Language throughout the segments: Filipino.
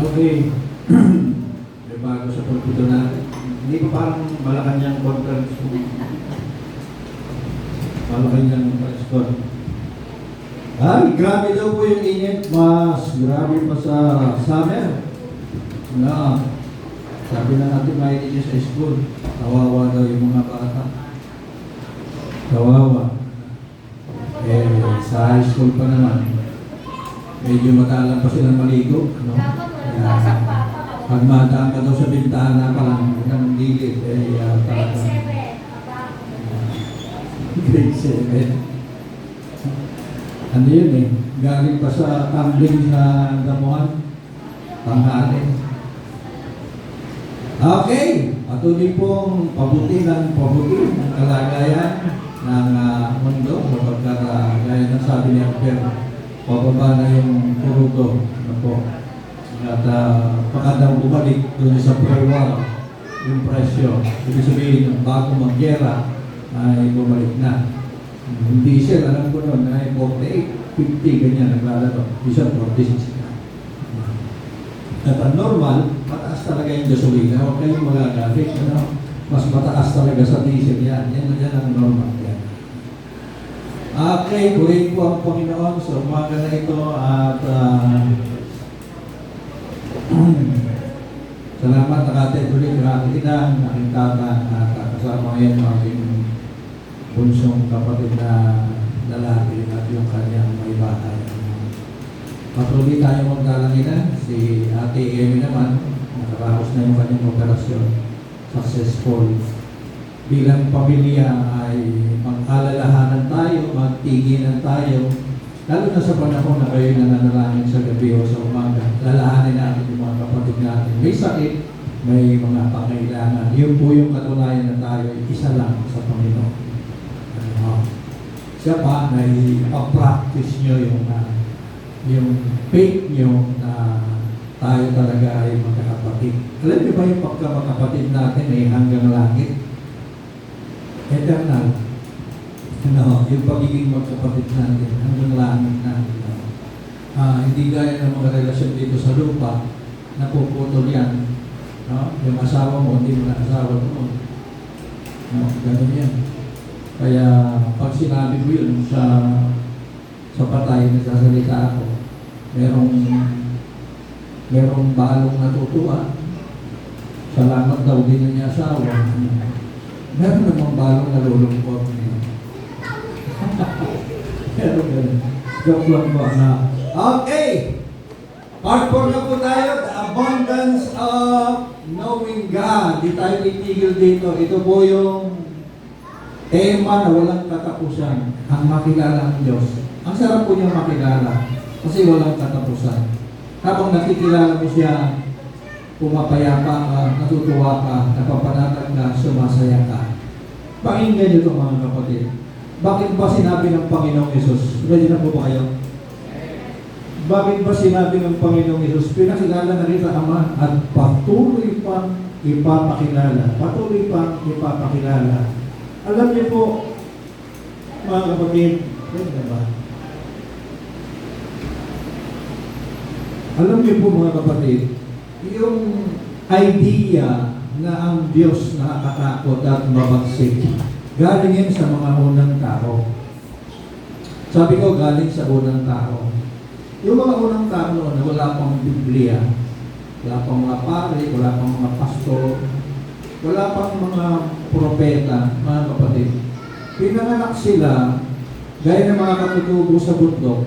Okay. May bago sa pulpito natin. Hindi pa parang Malacanang conference. Malacanang conference call. Ay, grabe daw po yung init. Mas grabe pa sa summer. Na, sabi na natin mainit niya sa school. Kawawa daw yung mga bata. Kawawa. Sa high school pa naman. Medyo matalang pa silang maligo. No? Pag madaan ka daw sa bintana pa lang, ng gilid, Grade 7. Grade 7. Ano yun eh, galing pa sa tumbling sa damuhan, tanghali. Okay, patuloy pong pabuti ng kalagayan ng mundo, kapag gaya ng sabi ni Amper, pababa na yung kurudo. Ano po? At baka daw bumalik doon sa pre-war yung presyo. Ibig sabihin, yung bago mag-gera ay bumalik na. Yung diesel, alam ko noon, ay 48, 50, ganyan, naglalaro. Diesel, 46 na. At ang normal, mataas talaga yung gasolina. Huwag kayong magagalit. Ano? Mas mataas talaga sa diesel yan. Yan ang normal yan. Okay, purihin po ang Panginoon sa umaga na ito at salamat nakatid ulit natin ang aking tata at kasama ngayon ang aking bunsong kapatid na lalaki at yung kanyang may bahay. Patuloy tayo magdalanginan. Si Ate Amy naman, nakaraos na yung kanyang operasyon. Successful. Bilang pamilya ay mag-alalahanan tayo, magtigilan tayo. Lalo na sa panahon na kayo nananalangin sa gabi o sa umaga, lalahanin natin yung mga kapatid natin. May sakit, may mga pangailangan. Yun po yung katunayan na tayo ay isa lang sa Panginoon. Siya pa na ipapractice nyo yung faith nyo na tayo talaga ay magkakapatid. Alam niyo ba yung pagkamakapatid natin ay hanggang langit? Eternal. Yung pagiging magkapatid natin hanggang langit natin. Hindi gaya ng mga relasyon dito sa lupa, napuputol yan. Yung asawa mo, hindi mo na asawa mo. Ganun yan. Kaya pag sinabi ko yun sa patay, nagsasalita ako, merong balong natutuwa. Salamat daw din na niya asawa. Meron namang balong nalulungkot niya. Pero ganun. Joke lang po na. Okay! Part 4 na po tayo. The abundance of knowing God. Di tayo titigil dito. Ito po yung tema na walang katapusan. Ang makilala ng Diyos. Ang sarap po niya makilala. Kasi walang katapusan. Habang nakikilala mo siya, pumapayapa ka, natutuwa ka, napapanatag na, sumasaya ka. Pakinggan niyo ito mga kapatid. Bakit ba sinabi ng Panginoong Hesus? Ready na po ba kayo? Bakit ba sinabi ng Panginoong Hesus? Pinakilala na rin sa Ama at patuloy pang ipapakilala. Patuloy pang ipapakilala. Alam niyo po, mga kapatid, alam niyo po mga kapatid, yung idea na ang Diyos nakakatakot at mabagsik, galing yan sa mga unang tao. Sabi ko, galing sa unang tao. Yung mga unang tao noon na wala pang Biblia, wala pang mga pare, wala pang mga pastor, wala pang mga propeta, mga kapatid. Pinanganak sila, gaya ng mga katutubo sa bundok,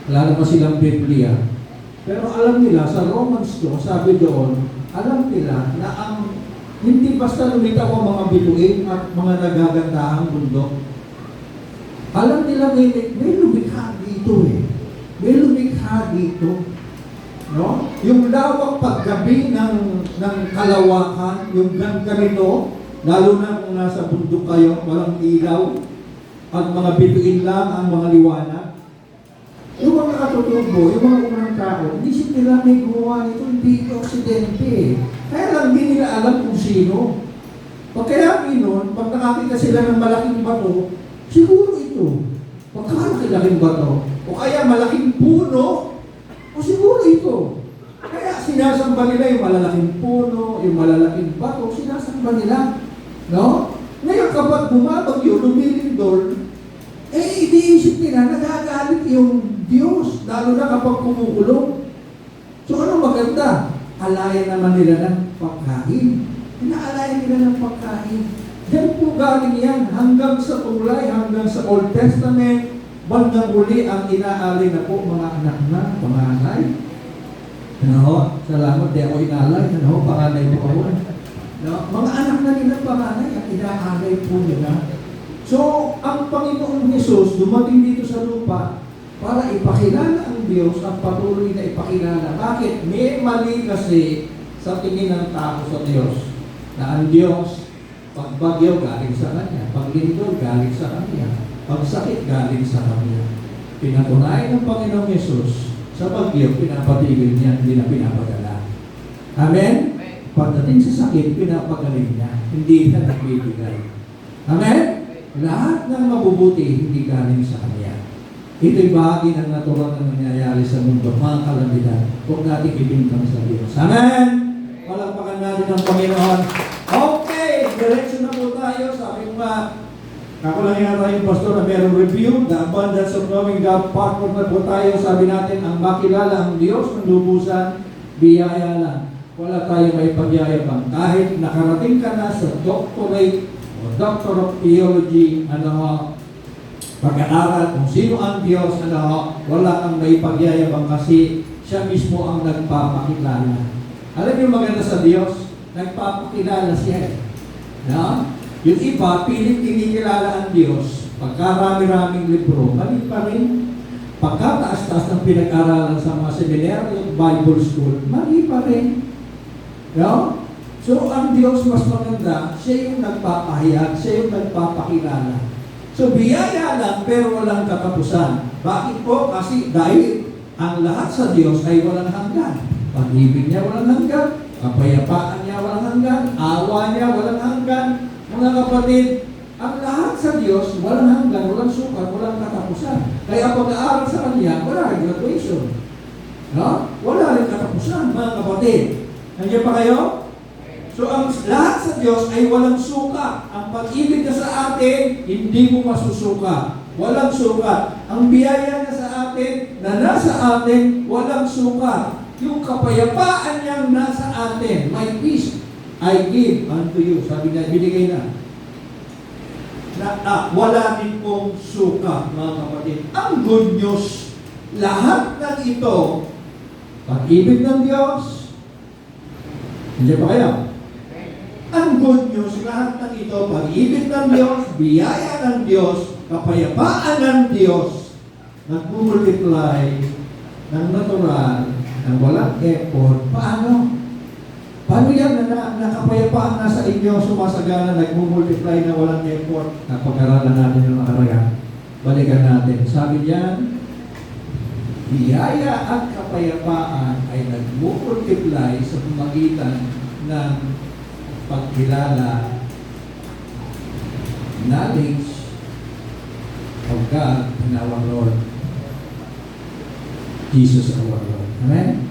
wala na pa silang Biblia. Pero alam nila, sa Romans 2, sabi doon, alam nila na hindi basta lumitaw ang mga bituin at mga nagagandahang bundok. Alam nila may lumikha dito eh. May lumikha dito. No? Yung lawak paggabi ng kalawakan, yung ganito, lalo na kung nasa bundok kayo, walang ilaw, at mga bituin lang ang mga liwanag. Yung mga katutubo, yung mga unang tao, hindi sila may gumawa nito, hindi ito aksidente. Kaya lang hindi nila alam kung sino. Pag kaya noon, pag nakakita sila ng malaking bato, siguro ito. Pagkakalaking bato, o kaya malaking puno, o siguro ito. Kaya sinasamba nila yung malalaking puno, yung malalaking bato, sinasamba nila. No? Ngayon kapag bumabagyo, lumilindol, iniisip nila, nagagalit yung Diyos, lalo na kapag kumukulong. So ano maganda? Alayan naman nila ng pagkain. Inaalayan nila ng pagkain. Diyan po galing yan, hanggang sa tulay, hanggang sa Old Testament, bandang uli ang inaalay na po mga anak na, panganay. Ano, salamat, di ako inalay, ano, panganay po ako. No, mga anak na nila panganay, ang inaalay po nila. So, ang Panginoong Hesus dumating dito sa lupa para ipakilala ang Diyos at patuloy na ipakilala. Bakit? May mali kasi sa tingin ng tao sa Diyos na ang Diyos, pag bagyo galing sa Kanya, pag lindol galing sa Kanya, pag sakit galing sa Kanya. Pinatunayan ng Panginoong Hesus sa bagyo, pinapatigil niya, hindi na pinapadala. Amen? Pagdating sa sakit, pinapagaling niya, hindi na nagbibigay. Amen? Lahat ng mabubuti, hindi galing sa Kanya. Ito'y bahagi ng natural na nangyayari sa mundo, mga kalamidad. Huwag natin ibintang sa Diyos. Amen? Palakpakan natin ang Panginoon. Okay, diretso na po tayo. Sabi ko nga, ako lang yata yung pastor na merong review, the abundance of knowing God, partner na po tayo. Sabi natin, ang makilala ang Diyos ng lubusan, biyaya lang. Wala tayo may pagyayabang. Kahit nakarating ka na sa doctorate o Doctor of Theology, pag-aaral kung sino ang Diyos, wala kang may pagyayabang kasi siya mismo ang nagpapakilala. Alam niyo maganda sa Diyos, nagpapakilala siya. No? Yung iba, pilit kinikilala ang Diyos, pagkarami-raming libro, mali pa rin. Pagkataas-taas ng pinag-aralan sa mga seminary, Bible school, mali pa rin. No? So, ang Diyos mas maganda, siya yung nagpapahayag, siya yung nagpapakilala. So, biyaya lang, pero walang katapusan. Bakit po? Kasi dahil ang lahat sa Diyos ay walang hanggan. Pag-ibig niya walang hanggan, kapayapaan niya walang hanggan, awa niya walang hanggan. Mga kapatid, ang lahat sa Diyos, walang hanggan, walang sukat, walang katapusan. Kaya pag-aaral sa Kanya, wala rin graduation. No? Wala rin katapusan, mga kapatid. Nandiyan pa kayo? So, ang lahat sa Diyos ay walang suka. Ang pag-ibig niya sa atin, hindi mo masusuka. Walang suka. Ang biyaya niya sa atin, na nasa atin, walang suka. Yung kapayapaan niyang nasa atin, my peace, I give unto you. Sabi niya, binigay na. Wala din pong suka, mga kapatid. Ang good news, lahat ng ito, pag-ibig ng Diyos, hindi pa kaya? Ang good news, lahat ng ito, pag-ibig ng Diyos, biyaya ng Diyos, kapayapaan ng Diyos, nag-multiply ng natural, ng walang effort. Paano? Paano yan na kapayapaan na sa inyo, sumasagana, nag-multiply na walang effort? Napag-aralan natin yung arayan. Balikan natin. Sabi niyan, biyaya at kapayapaan ay nag-multiply sa pamagitan ng pagkilala, knowledge of God and our Lord Jesus our Lord. Amen?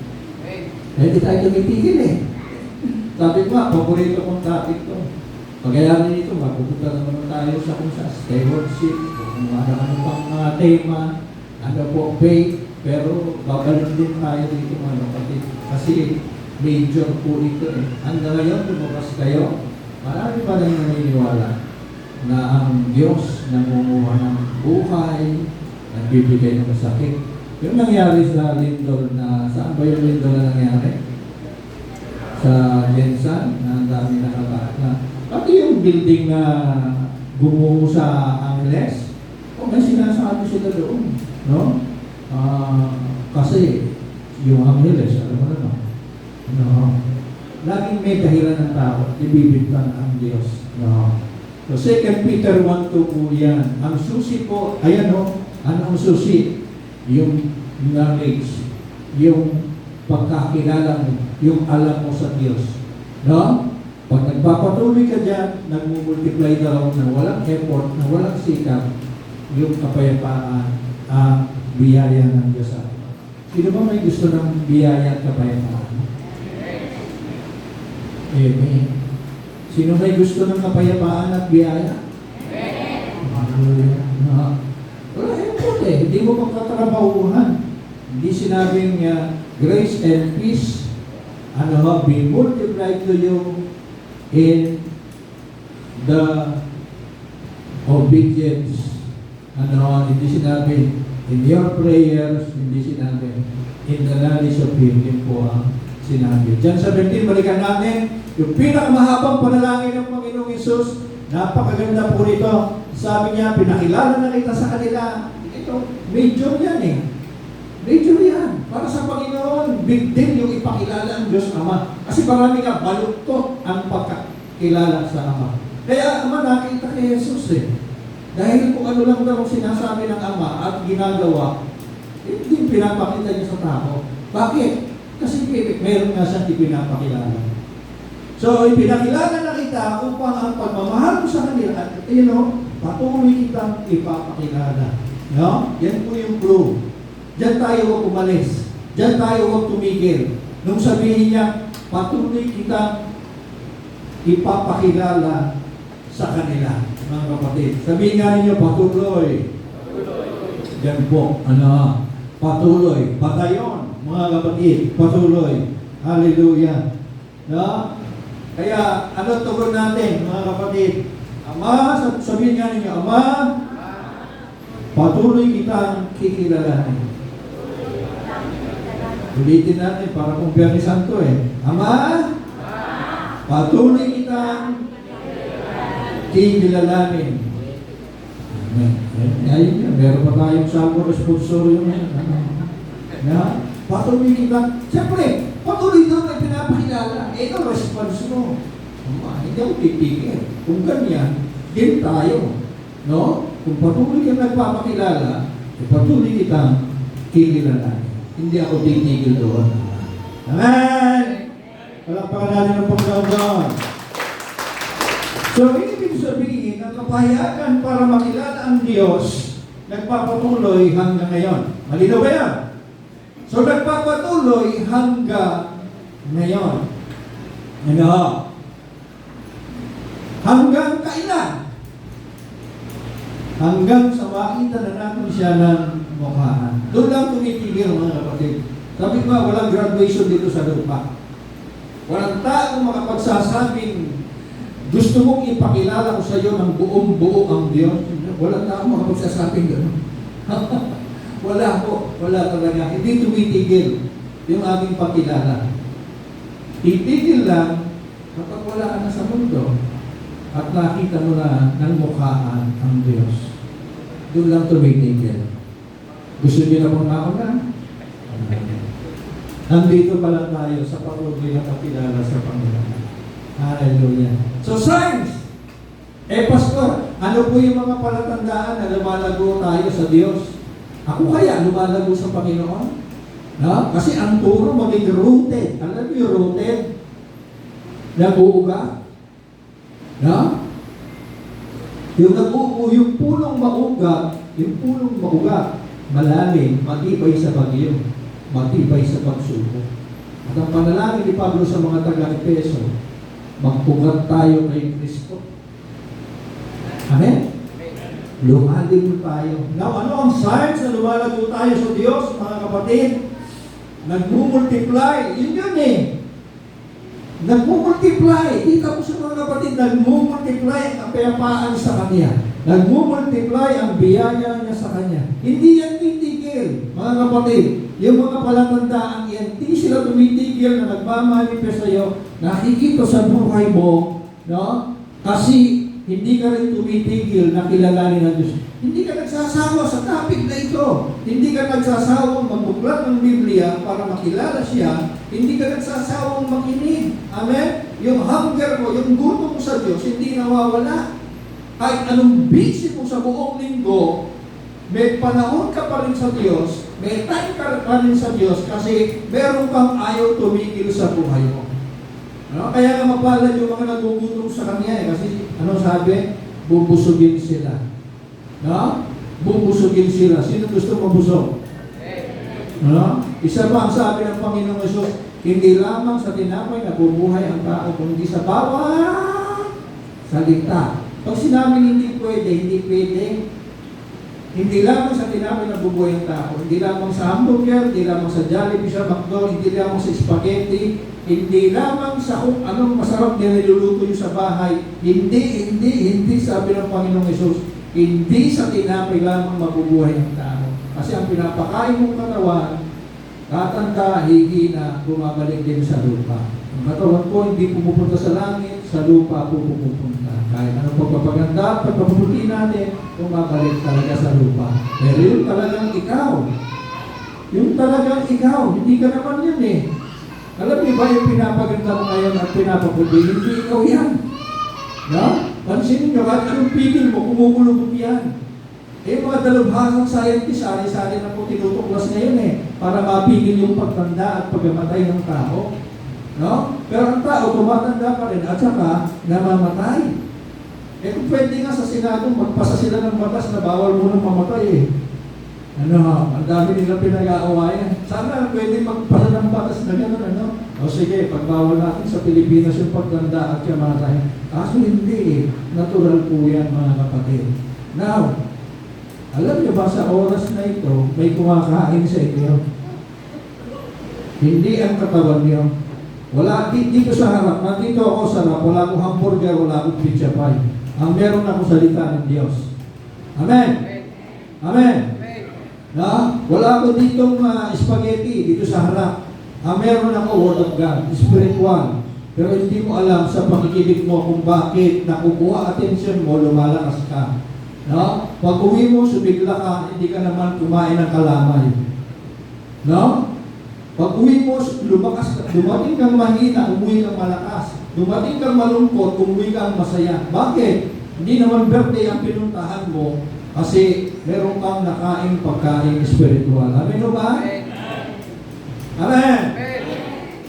Hindi tayo tumitigil eh. Sabi ko nga, paborito kong topic to. Pagayarin nito, mapupunta naman tayo sa kung sa stewardship, kung ano pang mga tema, ano po faith, pero babalik din tayo dito mga kapatid. Kasi major po ito eh. Hanggang ngayon, lumabas kayo, marami pa rin naniniwala na ang Diyos nangunguha ng buhay, nagbibigay ng sakit. Yung nangyari sa Lindol na, saan ba yung Lindol na nangyari? Sa Jensan, na ang dami nakabata. Pati yung building na gumuho sa Angeles, may sinasabi sila doon. No? Kasi yung Angeles, alam mo na no? No. Laging may dahilan ng tao, ibibigtan ang Diyos. No. So 2 Peter 1:2 po yan. Ang susi po, ayan o, ano ang susi? Yung knowledge, yung pagkakilala mo, yung alam mo sa Diyos. No? Pag nagpapatuloy ka dyan, nagmumultiply na raw na walang effort, na walang sikap, yung kapayapaan, ang biyaya ng Diyos sa atin. Sino ba may gusto ng biyaya at kapayapaan? Amen. Sino may gusto ng kapayapaan at biyaya? Hallelujah. Wala effort eh. Hindi mo magtatrabahuhan. Hindi sinabing grace and peace be multiplied to you in the obedience. Hindi sinabing in your prayers, hindi sinabing in the knowledge of Him. Yun po ang sinabi. Diyan sa 17, balikan natin yung pinakamahabang panalangin ng Panginoong Hesus. Napakaganda po rito. Sabi niya, pinakilala na kita sa kanila. Ito, major yan eh. Major yan. Para sa Panginoon, big deal yung ipakilala ang Diyos Ama. Kasi marami ka, baluktot ang pagkakilala sa Ama. Kaya Ama, nakita kay Jesus eh. Dahil kung ano lang daw sinasabi ng Ama at ginagawa, hindi pinapakita niya sa tao. Bakit? Kasi meron nga siyang ipinapakilala. So, ipinakilala na kita upang ang pagmamahal mo sa kanila, at patuloy kitang ipapakilala. No? Yan po yung clue. Diyan tayo huwag umalis. Diyan tayo huwag tumigil. Nung sabihin niya, patuloy kitang ipapakilala sa kanila, mga kapatid. Sabihin nga ninyo, patuloy. Yan po, patuloy. Patayon, mga kapatid, patuloy. Hallelujah. No? Kaya, ano tugon natin, mga kapatid? Ama, sabihin nga ninyo, Ama, patuloy kitang kikilalanin. Ulitin natin para kung Biyernes Santo eh. Ama, patuloy kitang kikilalanin. Amen. Ayun yan, meron pa tayong salmo responsoryo ngayon. Patuloy kitang, siyempre, patuloy daw na pinapakilala. Ito, response mo. Hindi ako titigil. Kung ganyan, din tayo. No? Kung patuloy kang nagpapakilala, patuloy kitang kikilalanin. Hindi ako titigil doon. Amen! Palakpakan natin ang Panginoon. So, ibig sabihin, ang kapahayagan para makilala ang Diyos, nagpapatuloy hanggang ngayon. Malinaw ba yan? So, nagpapatuloy hanggang ngayon. Hanggang kailan? Hanggang sa makita na natin siya ng mukhaan. Doon lang tumitigil, mga kapatid. Sabi ko, walang graduation dito sa lupa. Walang taong makapagsasabing gusto mong ipakilala ko sa iyo ng buong buo ang Diyos. Walang taong makapagsasabing gano'n. Wala po. Wala talaga. Hindi tumitigil yung aming pakilala. Itigil lang kapag wala ka na sa mundo at nakita mo na ng mukhaan ang Diyos. Doon lang tumitigil. Gusto niyo na pong mauna? Nandito pa lang tayo sa patuloy na pakilala sa Panginoon. Hallelujah. So, signs! Pastor, ano po yung mga palatandaan na lumalago tayo sa Diyos? Ako kaya lumalago sa Panginoon? No? Kasi ang turo maging rooted. Alam niyo yung rooted? Nag-uuga? No? Yung punong mauga, malalim, matibay sa bagyo, matibay sa pagsubok. At ang panalangin ni Pablo sa mga taga-Efeso, magpugat tayo kay Kristo. Amen? Lumalim tayo. Now, ano ang signs na lumalago tayo sa Diyos, mga kapatid? Nagmumultiply. Yun eh. Nagmumultiply. Kita ko sa mga kapatid, nagmumultiply ang kapayapaan sa Kanya. Nagmumultiply ang biyaya niya sa Kanya. Hindi yan titigil, mga kapatid. Yung mga palatandaan yan, hindi sila tumitigil na nagmamanifest sa'yo, nakikita sa buhay mo, no? Kasi hindi ka rin tumitigil na kilalanin ng Diyos. Hindi ka nagsasawa sa topic na ito. Hindi ka nagsasawang magbuklat ng Biblia para makilala siya. Hindi ka nagsasawang makinig. Amen? Yung hunger mo, yung gusto mo sa Diyos, hindi nawawala. Kahit anong busy mo sa buong linggo, may panahon ka pa rin sa Diyos, may time ka pa rin sa Diyos kasi meron kang ayaw tumigil sa buhay mo. No? Kaya nga mapalad yung mga nagugutom sa Kanya eh. Kasi ano sabi? Bubusugin sila. No? Bubusugin sila. Sino gusto mabusog? No? Isa pa ang sabi ng Panginoong Hesus, Hindi lamang sa tinapay nabubuhay ang tao, kundi sa bawat salita. Pag sinabing hindi pwede, hindi pwede. Hindi lamang sa tinapay nabubuhay ang tao, hindi lamang sa hamburger, hindi lamang sa Jollibee, sa McDo, hindi lamang sa spaghetti, hindi lamang sa kung anong masarap na niluluto nyo sa bahay. Hindi, sabi ng Panginoong Hesus, hindi sa tinapay lamang mabubuhay ang tao. Kasi ang pinapakain mong katawan, tatanda, hihina, bumabalik din sa lupa. Ang katawan ko hindi pumupunta sa langit, sa lupa po pumupunta. Kahit anong pagpapaganda, pagpapaputi natin, bumabalik talaga sa lupa. Pero yung talagang ikaw, hindi ka naman yun eh. Alam niyo ba yung pinapaganda mo ngayon at pinapaputi, hindi ikaw yan. No? Pansinin nyo, kahit anong pigil mo, kumugulubog yan. Eh, mga dalubhasang scientist, sari-sari na po tinutuklas ngayon eh, para mapigil yung pagtanda at pagkamatay ng tao. No? Pero ang tao, tumatanda pa rin at saka namamatay. Eh, kung pwede nga sa Senado, magpasa sila ng batas na bawal munang mamatay eh. Ang dami nila pinag-aawayan. Sana pwede magpasa ng batas na gano'n, ano? O sige, pagbawal natin sa Pilipinas yung pagtanda at kamatay. Kaso hindi eh. Natural po yan, mga kapatid. Now, alam niyo ba sa oras na ito, may kumakain sa inyo? Hindi ang katawan niyo. Wala, dito sa harap, nandito ako sa harap, wala akong hamburger, wala akong pizza pie. Ang meron ako salita ng Diyos. Amen? Amen? Na? Wala ako ditong spaghetti dito sa harap. Ang meron ako Word of God, spiritual. Pero hindi mo alam sa pakikinig mo kung bakit nakukuha attention mo, lumalakas ka. No? Pag uwi mo, sumigla ka, hindi ka naman kumain ng kalamay. No? Pag uwi mo, lumakas ka, dumating kang mahina, umuwi kang malakas. Dumating kang malungkot, umuwi kang masaya. Bakit? Hindi naman birthday ang pinuntahan mo kasi meron kang nakain pagkain spiritual. Amen o ba? Amen?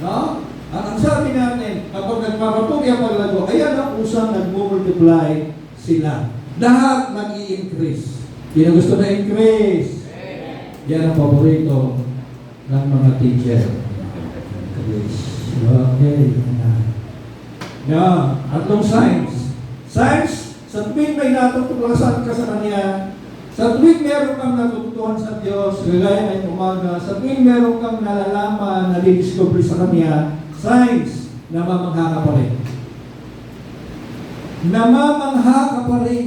No? At ang sabi natin, kapag nagpapatuloy ang paglago, ayan ang usang nag-multiply sila. Lahat nag-i-increase. Sino gusto na increase? Yan ang paborito ng mga teacher. Okay. Yan. Atlong science. Science, sa tuwing may natutuklasan ka sa Kanya, sa tuwing meron kang natututuhan sa Diyos, gagaya ngayong umaga, sa tuwing meron kang nalalaman, nadidiscover sa Kanya, science, namamangha ka pa rin. Namamangha ka pa rin.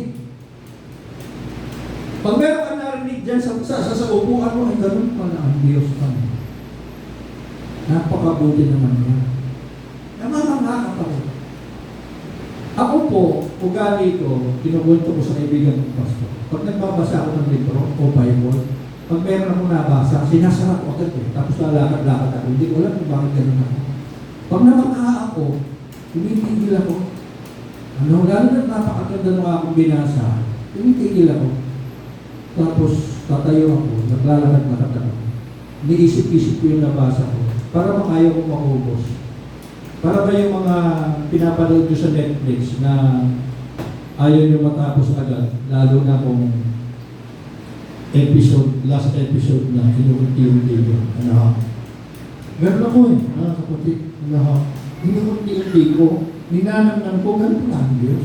Pag meron ka narinig dyan sa upuan mo, ay ganun pala ang Diyos pa. Napakabuti naman niya. Namamangha ka pa rin. Ako po, ugali ko, kinukwento ko sa kaibigan ng pastor. Pag nagbabasa ako ng libro o Bible, pag meron akong nabasa, sinasarap ko agad eh. Tapos lalakad-lakad ako. Hindi ko alam kung bakit ganun ako. Pag namangha ako, tumitigil ako. Lalo na napakaganda nung akong binasa, tumitigil ako. Tapos tatayo ako, naglalakad-lakad ako. Niisip-isip ko yung nabasa ko para makayaw ko maubos. Para ba yung mga pinapanood ko sa Netflix na ayaw nyo matapos agad, lalo na kung last episode na inuunti-unti ko. Ganun ako eh, mga kapatid. Inuunti-unti ko, ninanamnan ko, ganun lang Diyos.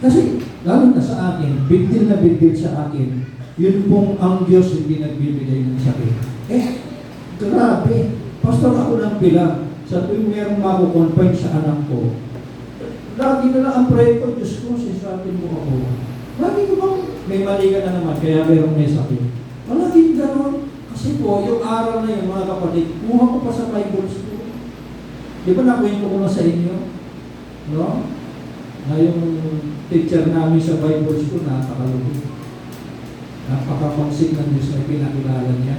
Kasi, lalo na sa akin, bigdil na bigdil sa akin, yun pong ang Diyos hindi nagbibigay ng sakit. Grabe. Pastor ako ng bilang. Sa tuwing mayroong mako-confine sa anak ko, lagi na lang ang prayer ko, Diyos ko, sisatin mo ako. Lagi ko bang may mali ka na naman, kaya mayroong may sakit. Malaging gano'n. Kasi po, yung araw na yun, mga kapatid, kuha ko pa sa Bible school. Di ba nakwento ko na sa inyo? No? Na yung teacher namin sa Bible school, napakalubi. Napakapangsik ng Diyos na pinakilala niya.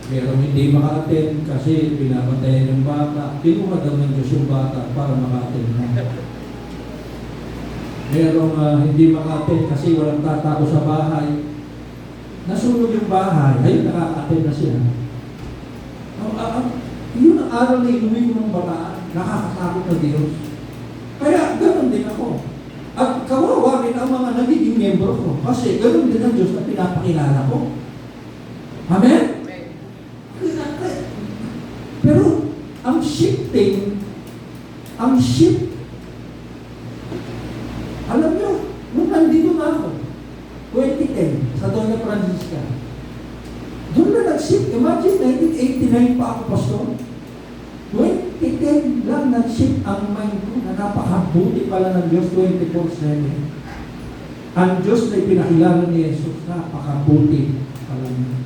Pero hindi maka-attend kasi pinapatayan yung bata. Kinuha daw ng Diyos yung bata para maka-attend na. Merong hindi maka-attend kasi walang tatako sa bahay. Nasunog yung bahay, ayun nakaka-attend na siya. Yun ang araw na inuwi ko ng bataan, nakakatakot na Diyos. Kaya ganoon din ako. At kawawa rin ang mga nagiging membro ko. Kasi ganoon din ang Diyos na pinapakilala ko. Amen? Pero shifting, ang shift, alam nyo, nung nandito na ako, 2010, sa Doña Francisca, doon na nag-shift. Imagine, 1989 pa ako, pastor. 2010 lang nag-shift ang mind ko na napakabuti pala ng Diyos 24/7. Ang Diyos na ipinakilala ni Jesus, napakabuti pala niya.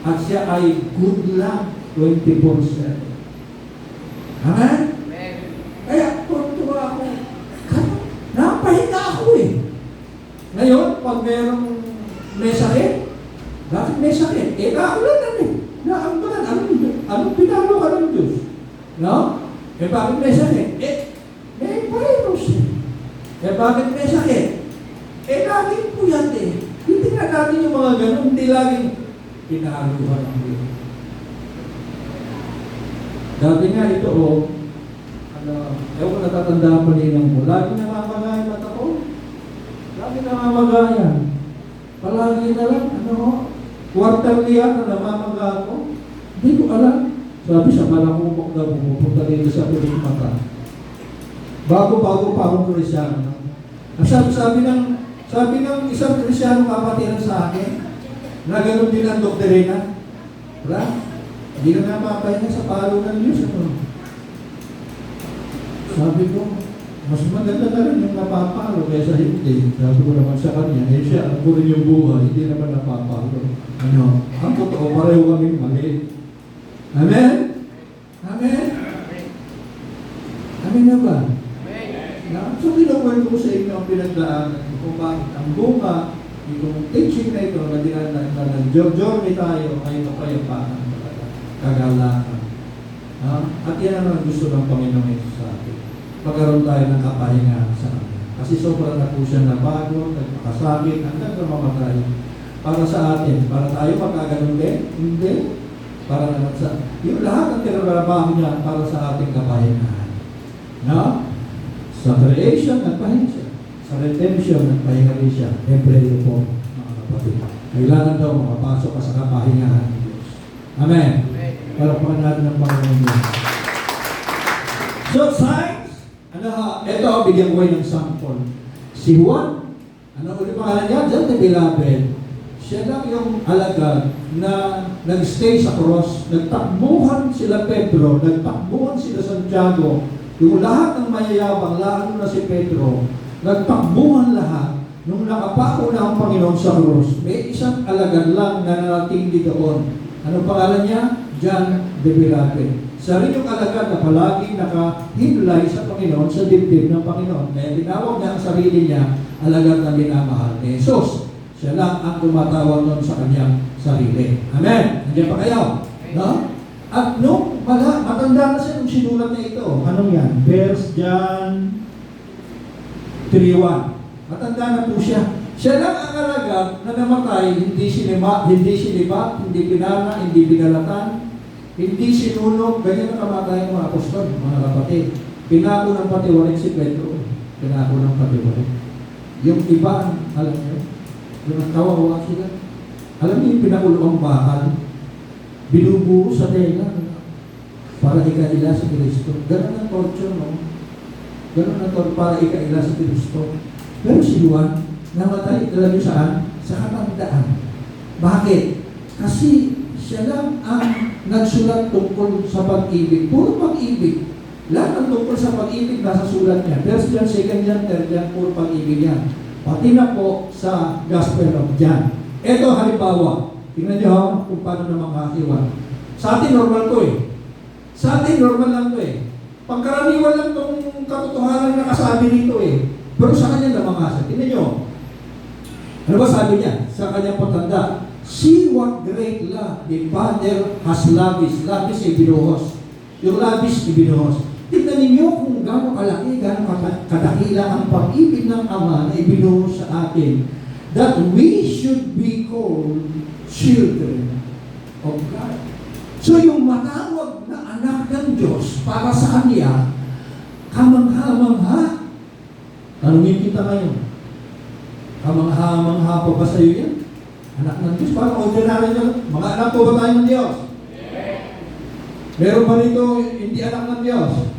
At siya ay good lang 24/7. Amen? Amen. Kaya, tuwa ako. Napahinga ako eh. Ngayon, pag may sakit, bakit may sakit? Naulanan eh. Naambalan. Anong pinalo ka ng Diyos? No? Bakit may sakit? May virus eh. Bakit may sakit? Laging po yan eh. Hindi na natin yung mga ganun. Hindi laging pinahaluhan ng Diyos. Dati nga ito ewan ko natatandaan pa ninang mo. Lagi namamagayan mata ko. Lagi namamagayan. Palagi na lang, quarterly yata namamaga ako. Hindi ko alam. Sabi sa Malakubok na pumupunta dito sa piling mata. Bago pa akong Krisyano. Sabi ng isang Krisyano kapatiran sa akin, na gano'n din ang doktrina. Wala. Hindi ka napapahinga sa palo ng Diyos. Sabi ko, mas maganda na rin yung napapalo kaysa hindi. Sabi ko naman sa kanya, siya, alam ko rin yung buhay, hindi naman napapalo. Ang totoo, pareho kaming mali. Amen? Amen? Amen na ba? So, kinukwento ko sa inyo ang pinagdaanan kung bakit ang bunga, itong teaching na ito, na dinaanan na nag-journey tayo, ay kapayapaan talaga, kagalakan. At yan ang gusto ng Panginoon ito sa atin. Magkaroon tayo ng kapahinga sa atin. Kasi sobrang na po siya nabago, nagpakasakit, hanggang namamatay. Para sa atin, para tayo magkaganon din? Hindi. Para naman sa, yung lahat ng tinarabaho niya para sa ating kapahingahan. No? Sa creation, nagpahinga siya. Sa redemption, nagpahinga rin siya. Hebreo po, mga kapatid. Kailangan daw makapasok ka sa kapahingahan ng Diyos. Amen. Palakpakan natin ang Panginoon Diyos. So, signs. Ito, bigyan ko kayo ng sample. Si Juan, ulit pangalan niya? John the Beloved. Siya lang yung alagad na nag-stay sa cross. Nagtakbuhan sila Pedro, nagtakbuhan sila Santiago. Yung lahat ng mayayabang, lalo na si Pedro, nagtakbuhan lahat. Nung nakapako na ang Panginoon sa cross, may isang alagad lang na narating doon. Anong pangalan niya? John the Beloved. Siya rin yung alagad na palagi nakahimlay sa Panginoon, sa dibdib ng Panginoon. Kaya tinawag niya ang sarili niya, alagad na minamahal ni Jesus. Siya lang ang tumatawag nun sa kanyang sarili. Amen? Nandiyan pa kayo? No? At nung matanda na siya nung sinulat na ito, anong yan? Verse John 3:1. Matanda na po siya. Siya lang ang alagad na namatay, hindi sinibat, hindi pinana, hindi pinalatan, hindi sinunog, ganyan ang kamatay ng mga apostol, mga kapatid. Pinako ng patiwarin si Pedro. Pinako ng patiwarin. Yung iba, alam niyo, yung tawa-tawa sila. Alam niyo yung pinakulong bakal, binubuo sa tela para ikaila si Kristo. Ganun ang torture, no? Ganun ang torture para ikaila si Kristo. Pero si Juan, namatay talaga saan? Sa katandaan. Bakit? Kasi siya lang ang nagsulat tungkol sa pag-ibig. Puro pag-ibig. Lahat ng tungkol sa pag-ibig nasa sulat niya. First John, Second John, Third John, puro pag-ibig yan. Pati na po sa Gospel of John. Ito halimbawa. Tingnan niyo kung paano naman kakiwan. Sa atin normal to eh. Sa atin normal lang to eh. Pagkaraniwan lang itong katotohanan na kasabi nito eh. Pero sa kanya namangasa. Tingnan niyo. Ano ba sabi niya? Sa kanyang patanda. See what great love the Father has lavished. Lavish ay binuhos. Yung lavish ay binuhos. Tignan ninyo kung gano'ng kalaki, gano'ng kadakila ang pag-ibig ng Ama na ibinuhos sa atin. That we should be called children of God. So yung matawag na anak ng Diyos para sa Kanya, kamangha-mangha. Tanungin kita ngayon. Kamangha-mangha pa ba sa iyo yan? Anak ng Diyos, parang ordinary na. Mga anak po ba tayo ng Diyos? Meron ba rito hindi anak ng Diyos?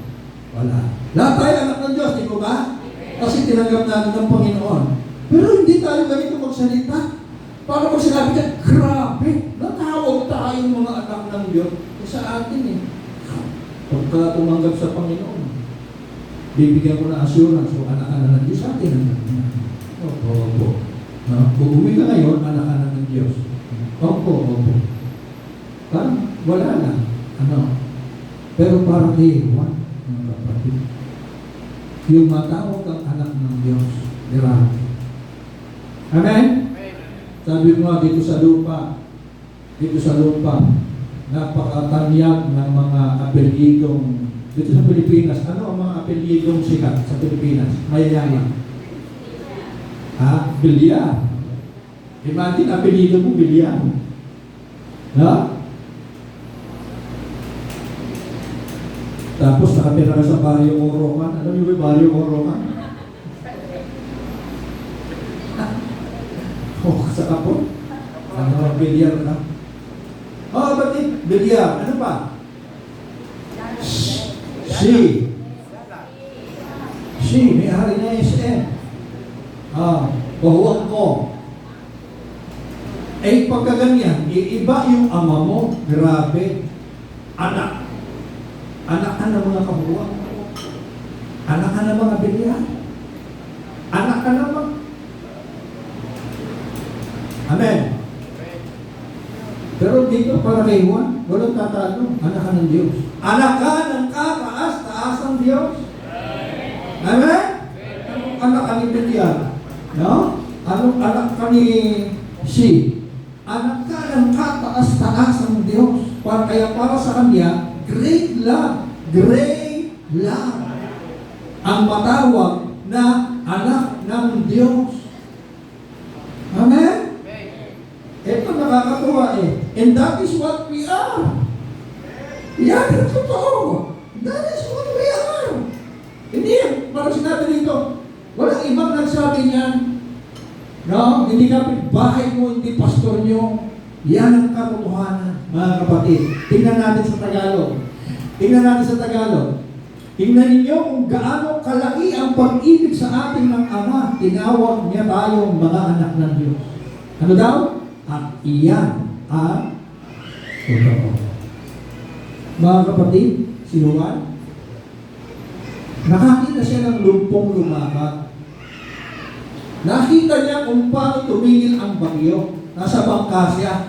Wala. Lahat tayo anak ng Diyos, di ko ba? Kasi tinanggap natin ng Panginoon. Pero hindi tayo ganito magsalita. Paano pag sinabi ka, grabe, natawag tayong mga anak ng Diyos. Sa atin eh. Pagka tumanggap sa Panginoon, bibigyan ko na assurance o anak ka na ng Diyos sa atin. Opo. Kung uwi ka ngayon, anak ka na ng Diyos. Opo. Parang wala lang. Pero parang kay Juan, mga kapatid, yung matawag ang anak ng Diyos, grabe. Amen? Sabi ko nga dito sa lupa, napakatanyag ng mga apelyidong dito sa Pilipinas. Ano ang mga apelyidong sikat sa Pilipinas? Mayayaman. Bilyar. Imagine, apelyido mo, Bilyar. Tapos nakatira ka sa Barrio Orocan. Alam niyo ba Barrio Orocan? Sa kapon? Bilyar na. Ba't Bilyar? Ano pa? May hari na SM. Bahuang ko. Pagkaganyan, iba yung ama mo, grabe. Anak ka ng mga kabuwang. Anak ka ng mga Bilyar. Anak ka ng mga... Amen. Pero dito para kay Juan, walang tatanong, anak ka ng Diyos. Anak ka ng kataas-taas ng Diyos. Amen? Anong anak ka ni Bilyar? No? Anong anak ka ni Anak ka ng kataas-taas ng Diyos. Kaya para sa Kanya, great love. Ang matawag na anak ng Diyos. Amen? Ito nakakatuwa eh. And that is what we are. Yan ang totoo. That is what we are. Hindi, parang sinabi dito, walang ibang nagsabi niyan. No? Hindi kapit bahay mo, hindi pastor nyo. Yan ang katotohanan, mga kapatid. Tingnan natin sa Tagalog. Tingnan ninyo kung gaano kalaki ang pag-ibig sa ating ng Ama. Tinawag niya tayong mga anak ng Diyos. Ano daw? At iyan ang totoo. Mga kapatid, si Juan, nakakita siya ng lumpong lumakat. Nakita niya kung paano tumingil ang bagyo. Nasa bangka siya.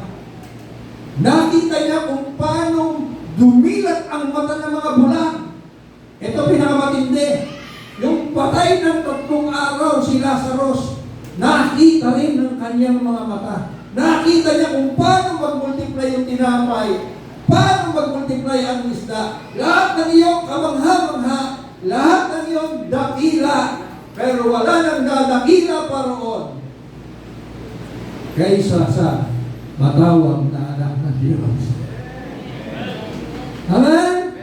Nakita niya kung paano dumilat ang mata ng mga bulag. Ito pinakamatindi. Yung patay ng 3 araw si Lazarus, nakita rin ng kanyang mga mata. Nakita niya kung paano mag-multiply yung tinapay, paano mag-multiply ang isda. Lahat ng iyong kamangha-mangha, lahat ng iyong dakila, pero wala nang dadakila pa roon kaysa sa matawag na anak ng Diyos. Amen?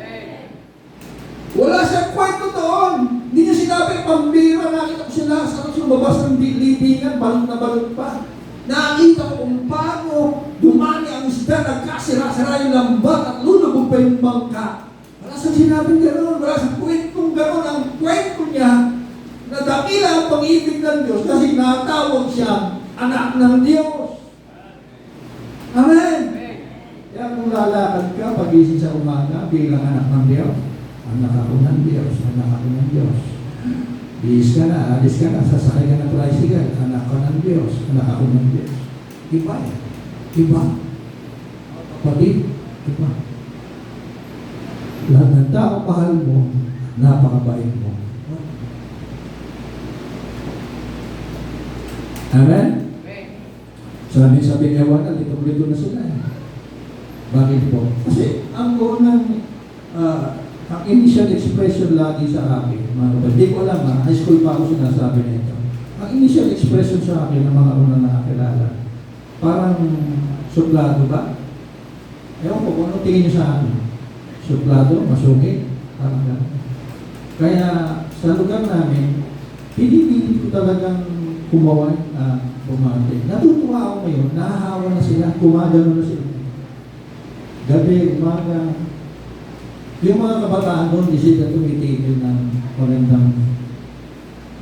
Wala siyang kwento doon. Hindi niya sinabi, pambira, nakita ko si Lazarus lumabas ng libingan, balot na balot pa. Nakita ko kung paano dumani ang isda, nagkasira-sira yung lambat at lulubog pa yung bangka. Wala siyang sinabing gano'n, wala siyang kwentong gano'n. Ang kwento niya, na dakila ang pag-ibig ng Diyos kasi natawag siya anak ng Diyos. Amen? Kaya kung lalakad ka, pagising sa umaga, bilang anak ng Diyos, anak ako ng Diyos, anak ako ng Diyos. Alis ka na, sasakay ka ng tricycle, anak ka ng Diyos, anak ako ng Diyos. Iba eh. Iba. Kapatid, iba. Lahat ng tao mahal mo, napakabait mo. Amen? Sabi niya, wala, dito na sila. Bakit po? Kasi ang unang ang initial expression lagi sa akin, mga kapatid, hindi ko alam high school pa ako sinasabi na ito. Ang initial expression sa akin ng mga unang nakakilala, parang suplado ba? Ewan ko kung ano tingin niyo sa akin. Suplado, masungit, parang gano'n. Kaya sa lugar namin, hindi ko talagang kumaway, bumante. Natutuwa ako ngayon, nahahawa na sila, kumagano na sila. Gabi, umaga, Yung mga kabataan doon, di sila tumitigil ng magandang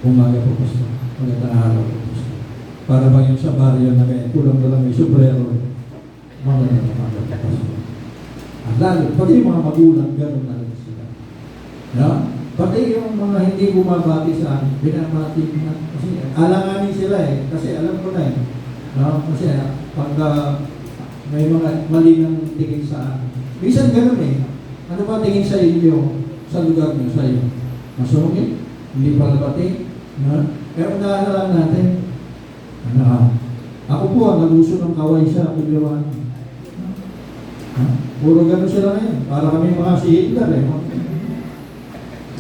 umaga po, Pastor. Magandang araw po, Pastor. Para ba yung sa baryo na kaya kulang na lang may sombrero, magandang umaga po, Pastor. At lalo, pati yung mga magulang, gano'n na rin sila. No? Pati yung mga hindi bumabati sa akin, binabati na. Kasi alanganin sila eh. Kasi alam ko na eh. No? Kasi pagka may mga mali ng tingin sa akin. Minsan gano'n eh. Ano ba tingin sa inyo, sa lugar niyo, sa iyo? Masungit? Hindi pala bati? No? Pero unahan na lang natin. Ano? Ako po, naluso ng kaway sa Piliwan. Puro gano'n sila ngayon. Para kami mga si Hitler eh.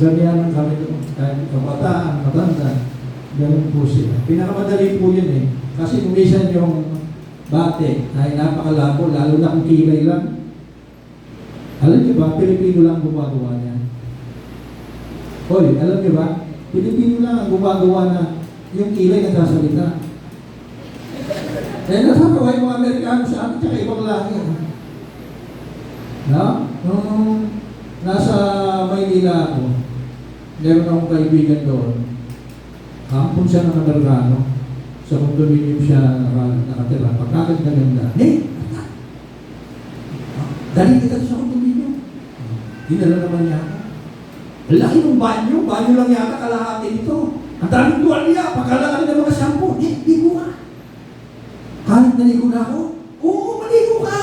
Ganyan kami doon. Kahit kabataan, matanda. Ganun po sila. Pinakamadali po yun eh. Kasi kumisan yung bate ay napakalabo, lalo na kung kilay lang. Alam niyo ba, Pilipino lang gumagawa niya. Hoy, alam niyo ba, Pilipino lang ang gumagawa na yung kilay na sasalita. Kaya nasagawa yung mga Amerikano sa akin, tsaka ibang lahi. No? Nung nasa Maynila ako, meron akong kaibigan doon. Hampon siya ng Amerikano. Sa condominium siya nakatira. Pagkakaganda. Dali kita sa condominium. Dinala naman niya ako. Laki ng banyo. Banyo lang yata kalahati nito. Ang daming tuwalya. Pagkalaki ng mga shampoo. Ligo ka. Kahit naligo na ako. Oo, maligo ka.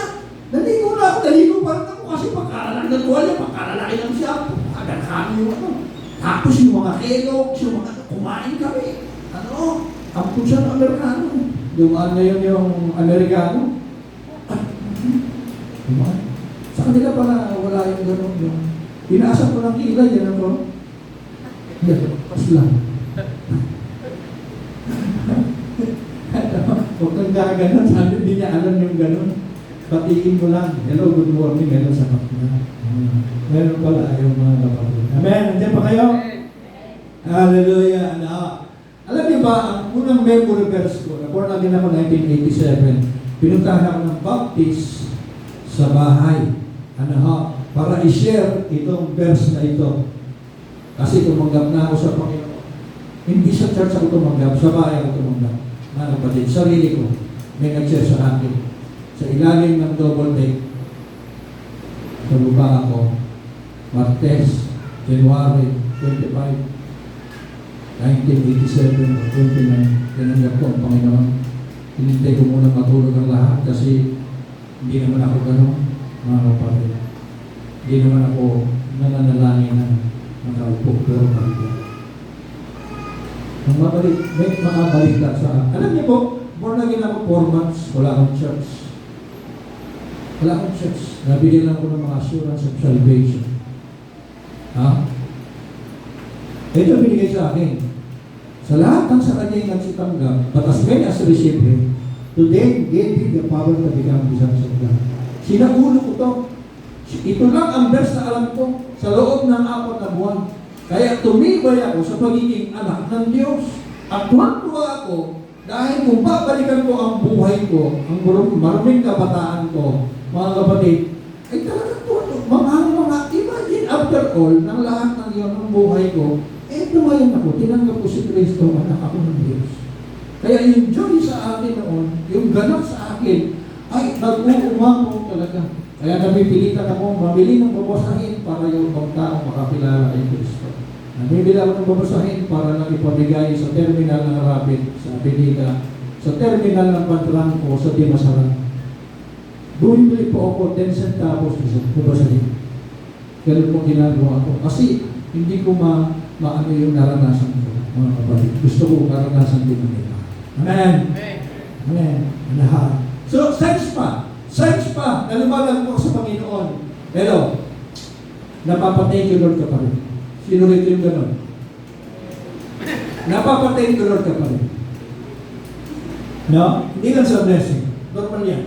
Naligo na ako. Naligo pa rin ako. Kasi pagkalalaki ng tuwalya. Pagkalalaki ng shampoo. Agad kami yung ano. Tapos yung mga Kellogg's, yung mga kumain kami. Ano? Ampun siya ng Amerikano. Dumaan ngayon yung Amerikano. Dumaan. Sa kanila pala wala yung gano'n. Yung pinasa ko ng kilay, yan ako. Hindi, pas lang. Huwag kang gaganon. Sabi, hindi niya alam yung gano'n. Batiin mo lang. Hello, good morning. Hello, sapat na. Meron pala yung mga kapatid. Amen. Nandiyan pa kayo? Hallelujah. Alam niyo ba, ang unang memory verse ko, born again ako 1987, pinuntahan ako ng Baptist sa bahay. Para i-share itong verse na ito. Kasi tumanggap na ako sa Panginoon. Hindi sa church ako tumanggap, sa bahay ako tumanggap. Mga kapatid, sarili ko, may nag-share sa akin. Sa ilalim ng double deck, tumaba ako, Martes, January 25, 1987 o 29, tinanggap ko ang Panginoon. Hinintay ko muna matulog ang lahat kasi hindi naman ako gano'n, mga kapatid. Hindi naman ako nananalangin ng nakaupo, pero pagod. Nung may makabalita sa akin. Alam niyo po, born again ako 4 months, wala akong church. Wala akong church. Nabigyan lang ako ng mga assurance of salvation. Ito binigay sa akin. Sa lahat ng sa kanya yung nagsitanggap, but as many as receive him, to them gave him the power to become the sons of God. Sinaulo ko to. Ito lang ang verse na alam ko sa loob ng 4 na buwan. Kaya tumibay ako sa pagiging anak ng Diyos. At tuwa ako dahil kung babalikan ko ang buhay ko, ang maraming kabataan ko, mga kapatid, ay talagang mga imagine after all, ng lahat ng iyon ng buhay ko, tumayan ako, tinanggap ko si Kristo, anak ako ng Diyos. Kaya yung joy sa akin noon, yung ganap sa akin, ay nag-uumamo talaga. Kaya napipilitan ako mamili ng babasahin para yung ibang tao makakilala kay Kristo. Namimili ako ng babasahin para lang ipamigay sa terminal ng Rapid, sa Avenida, sa terminal ng Pantrangco, sa Dimasaran. Bumibili po ako 10 centavos sa babasahin. Ganun po ginagawa ko. Kasi hindi ko maano yung naranasan ko, mga kapatid. Gusto ko naranasan din ng iba. Amen. Amen. Lahat. So, search pa, nalumalag mo sa Panginoon. Pero, napapatay yung Lord ka pa rin. Sino rito yung gano'n? Napapatay yung Lord ka pa rin. No? Hindi lang sa blessing. Normal yan.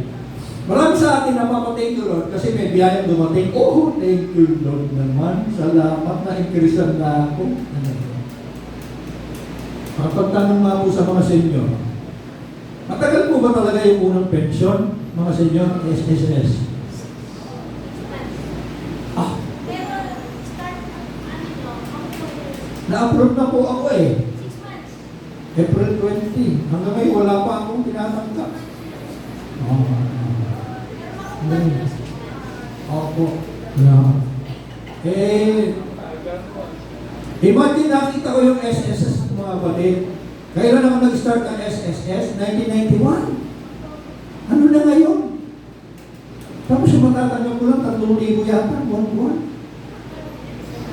Marami sa atin napapatay yung Lord kasi may biyayang dumating. Oh, thank you Lord naman. Salamat na increasean na ako. Pagtanong nga po sa mga senyor, matagal po ba talaga yung unang pensyon, mga senyor, SSS? Na-approve na po ako eh. April 20. Hanggang ngayon, wala pa akong tinatanggap. Opo. Imagine nakita ko yung SSS mga kapatid. Kailan ako nag-start ng SSS? 1991. Ano na ngayon? Tapos yung matatanggap ko lang, 3,000 yata, buwan-buwan.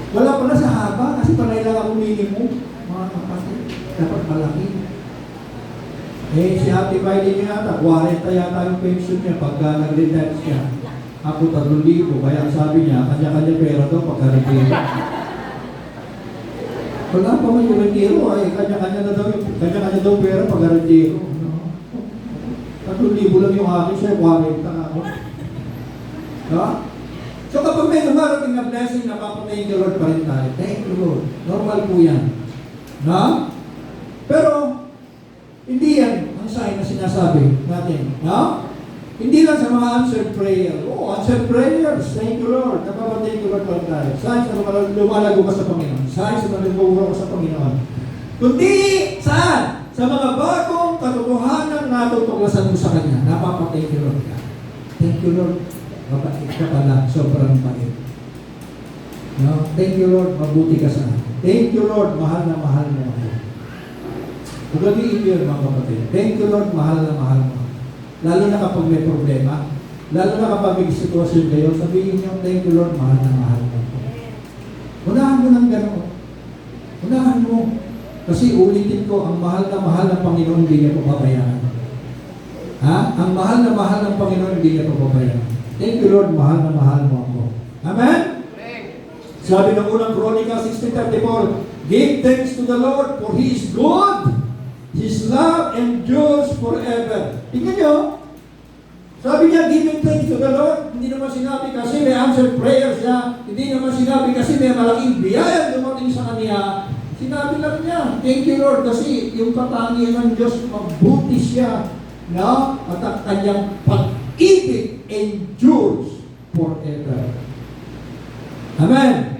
Wala pala sa haba, kasi panay lang ako minimum, mga kapatid. Dapat malaki. Si Ate Biden niya yata, 40 yata yung pension niya pagka nag-retire siya. Ako 3,000, kaya sabi niya, kanya-kanya pera daw pagka-retire. Wala pa man yung retiro, ay kanya-kanya daw pera pagka-retiro. 3,000 lang yung akin, siya 40 ako. No? So kapag may lumarating na blessing, napapatay yung Lord pa rin tayo. Thank you, Lord. Normal po yan. No? Pero, hindi yan ang sign na sinasabi natin. No? Hindi lang sa mga answered prayer. Answered prayers. Thank you, Lord. Napapatay yung Lord pa rin tayo. Signs na lumalago ka sa Panginoon. Signs na lumalago ka sa Panginoon. Kundi, saan? Sa mga bagong katotohanan na tutuklasan mo sa Kanya. Napapatay yung Lord ka. Thank you, Lord. Mabait ka pala, sobrang bait. No? Thank you, Lord, mabuti ka sa akin. Thank you, Lord, mahal na mahal mo ako. Pagaliin yun, mga kapatid. Thank you, Lord, mahal na mahal mo ako. Lalo na kapag may problema, lalo na kapag may sitwasyon kayo, sabihin niyo, thank you, Lord, mahal na mahal mo ako. Unahan mo ng gano'n. Unahan mo. Kasi ulitin ko, ang mahal ng Panginoon, hindi niya pababayaan. Ang mahal ng Panginoon, hindi niya pababayaan. Thank you, Lord, mahal na mahal mo ako. Amen? Sabi ng unang Kronika 16:34, give thanks to the Lord, for He is good. His love endures forever. Tingnan nyo, sabi niya, giving thanks to the Lord, hindi naman sinabi kasi may answered prayers siya, hindi naman sinabi kasi may malaking biyaya dumating sa kanya. Sinabi lang niya, thank you, Lord, kasi yung katangian ng Diyos, mabuti siya, no? At ang kanyang pag-ibig endures forever. Amen?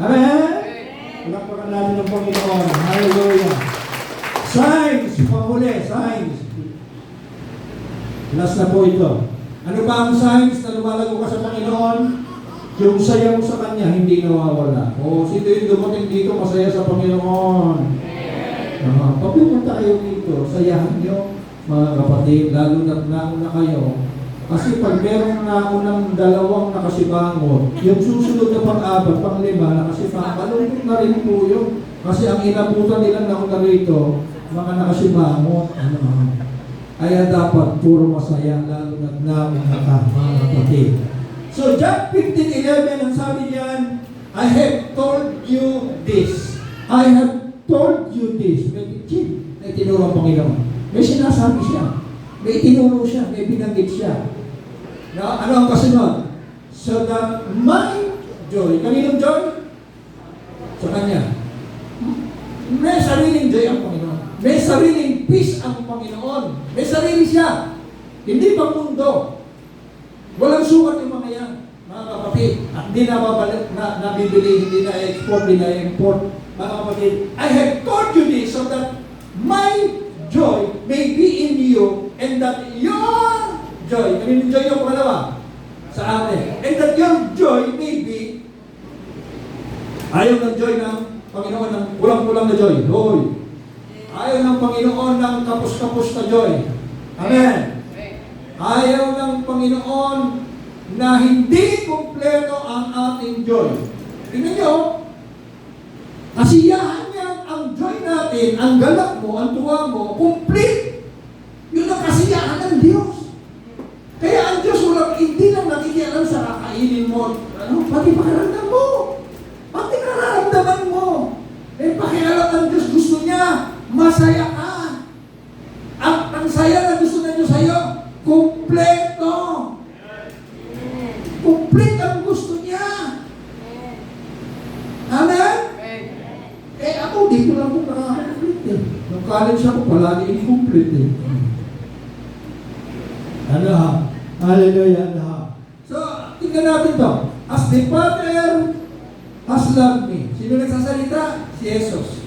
Amen? Palakpakan natin ng Panginoon. Hallelujah. Signs, panghuli, signs. Last na po ito. Ano ba ang signs na lumalago ka sa Panginoon? Yung saya mo sa Kanya, hindi nawawala. Sino yung dumating dito, masaya sa Panginoon? Pag pumunta kayo dito, sayahan nyo, mga kapatid, lalo na't nauna kayo. Kasi pag merong naunang dalawang nakasibangot, yung susunod na pang-apat, pang-lima, nakasibangot, malungkot na rin po yun. Kasi ang inabutan nilang nauna rito, mga nakasibangot. Kaya dapat puro masaya, lalo na't nauna ka, mga kapatid. So, John 15:11, ang sabi niyan, I have told you this. I have told you this. May tinuro ang Panginoon. May sinasabi siya. May tinuro siya. May binanggit siya. Ano ang kasunod? So that my joy. Kaninong joy? Sa Kanya. May sariling joy ang Panginoon. May sariling peace ang Panginoon. May sarili siya. Hindi pang mundo. Walang sukat yung mga yan. Mga kapatid. At hindi nabibili, hindi na-export, hindi na-import. Mga kapatid, I have told you this so that my joy may be in you and that your joy, kaninong joy yung pangalawa? Sa atin. And that your joy may be, ayaw ng joy ng Panginoon ng kulang-kulang na joy. Hoy! Ayaw ng Panginoon ng kapos-kapos na joy. Amen! Ayaw ng Panginoon na hindi kumpleto ang ating joy. Tingnan nyo, kasiyahan niya ang joy natin, ang galak mo, ang tuwa mo, complete. Yun ang kasiyahan ng Diyos. Kaya ang Diyos hindi lang nakikialam sa kakainin mo, pati pakiramdam mo, pati nararamdaman mo. Pakialam ng Diyos, gusto niya, masaya ka. Ang saya na gusto na Diyos sa'yo, kumpleto. Complete ang gusto niya. Amen? Ako, dito lang po nakaka-complete eh. Nung college ako, palagi incomplete eh. Hallelujah. So, tingnan natin to. As the Father has loved me. Sino nagsasalita? Si Jesus.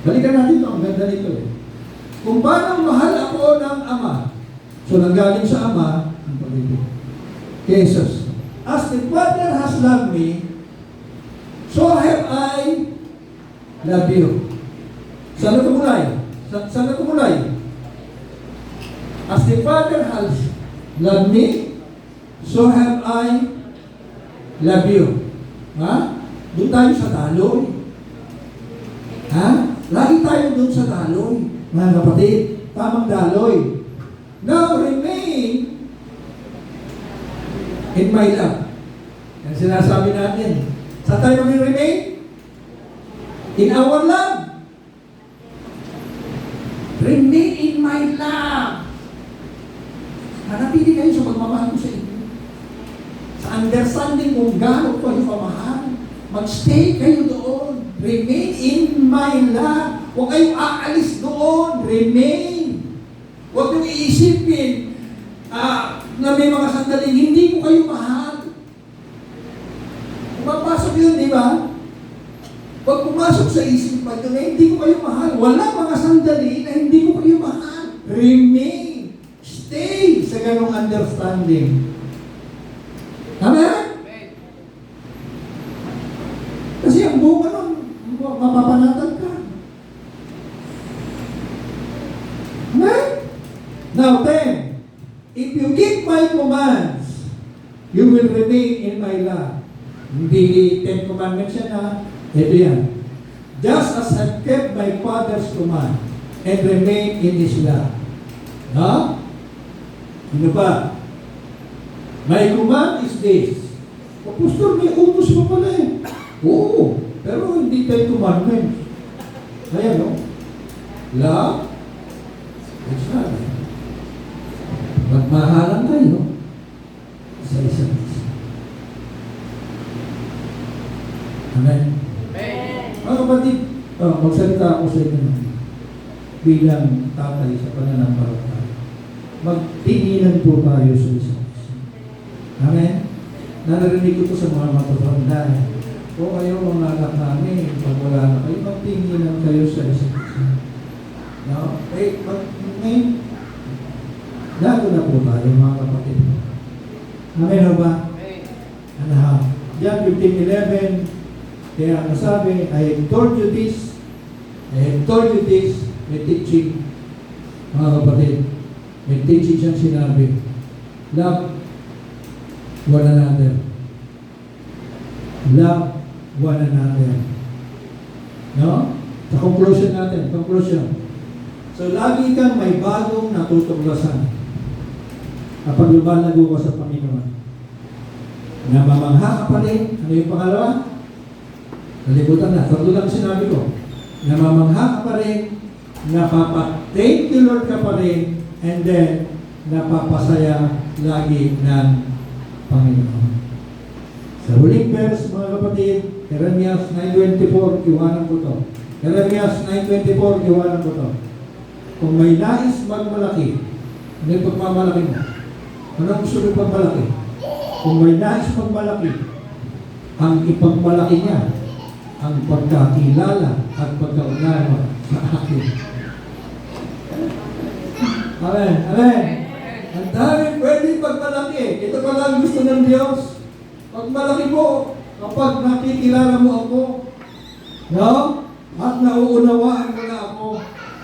Balikan natin ito, ang ganda nito eh. Kung paano mahal ako ng Ama. So, nanggaling sa Ama, ang pag-ibig. Kay Jesus. As the Father has loved me, so have I loved you. Saan na tumulay? Saan na tumulay? As the Father has loved me, so have I loved you. Ha? Doon tayo sa daloy. Ha? Lagi tayo doon sa daloy. Mga kapatid, tamang daloy. Now remain in my love. Yan sinasabi natin. Saan tayo mag-remain? In our love. Remain in my love. Manatili kayo sa pagmamahal ko sa inyo. Sa understanding kung gaano ko kayo kamahal. Mag-stay kayo doon. Remain in my love. Huwag kayong aalis doon. Remain. Huwag niyong iisipin na may mga sandaling hindi ko kayo mahal. Pumapasok yun, di ba? Pag pumasok sa isipan na hindi ko kayo mahal, wala mga sandali na hindi ko kayo mahal. Remain. Stay sa ganong understanding. Amen? Kasi ang bunga nun, mapapanatag ka. Amen? Now, 10. If you keep my commands, you will remain in my love. Hindi 10 commandments yan ha. Ito yan. Just as I've kept my Father's command and remain in His love. No? Ano ba? My command is this. O, Pastor, may utos pa pala eh. Oo, pero hindi 10 commandments. Ayan, no? Love. It's not. Magmahalan kayo sa isa't isa. Amen? Mga kapatid, magsalita ako sa inyo bilang tatay sa pananampalataya. Magtinginan po tayo sa isa't isa. Amen? Naririnig ko ito sa mga matatanda. O kayo mga anak namin, pag wala na kayo, magtinginan kayo sa isa't isa. No? Ngayon, lago na po tayo mga kapatid. Amen o ba? Ano ha? John 15:11, kaya nasabi, I have told you this, may teaching, mga kapatid. May teaching siyang sinabi. Love one another. Love one another. No? Sa conclusion natin, So, lagi kang may bagong natutuklasan kapag lumalago ka sa Panginoon. Namamangha ka pa rin. Ano yung pangalawa? Nalibutan na. Tatlo lang sinabi ko. Namamangha ka pa rin, napapa-thank you Lord ka pa rin, and then, napapasaya lagi ng Panginoon. Sa huling verse, mga kapatid, Jeremias 9:24, iwanan ko to. Jeremias 9:24, iwanan ko to. Kung may nais magmalaki, ano yung pagmamalaki mo? Ano ang gusto yung pagmalaki? Kung may nais magmalaki, ang ipagmalaki niya, ang pagkakilala at pagkaunawa sa akin. Amen. Amen. Ang daming pwede pagmalaki. Ito pala ang gusto ng Diyos. Pagmalaki mo, kapag nakikilala mo ako, no? At nauunawaan mo na ako,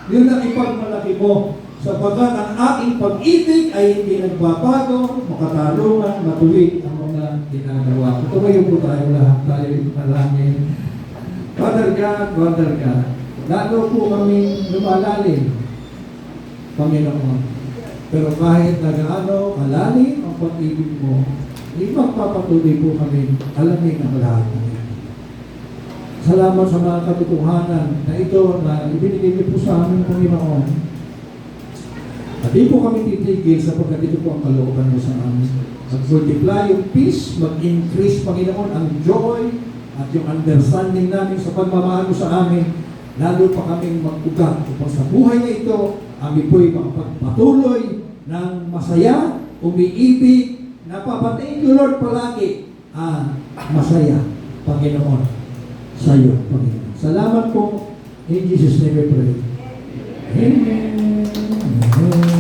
yun ang ipagmalaki mo. Sapagkat ang aking pag-ibig ay hindi nagbabago, makatarungan, matuwid ang mga ginagawa. Tumayo po tayo lahat, tayo ipanalangin. Father God, lalo po kami lumalalim, Panginoon. Pero kahit na gaano kalalim ang pag-ibig mo, hindi magpapatuloy po kami alamin ang lahat ng ito. Salamat sa mga katotohanan na ito na ibinigay niyo po sa amin, Panginoon. At di po kami titigil sapagkat ito po ang kalooban mo sa amin. Mag-multiply yung peace, mag-increase, Panginoon, ang joy at yung understanding namin sa pagmamahal mo sa amin. Lalo pa kaming mag-ugat upang sa buhay na ito, kami po'y makapagpatuloy ng masaya, umiibig, napapatay you Lord palagi ang masaya. Panginoon, sa iyo, Panginoon. Salamat po. In Jesus' name we pray. Amen. Amen.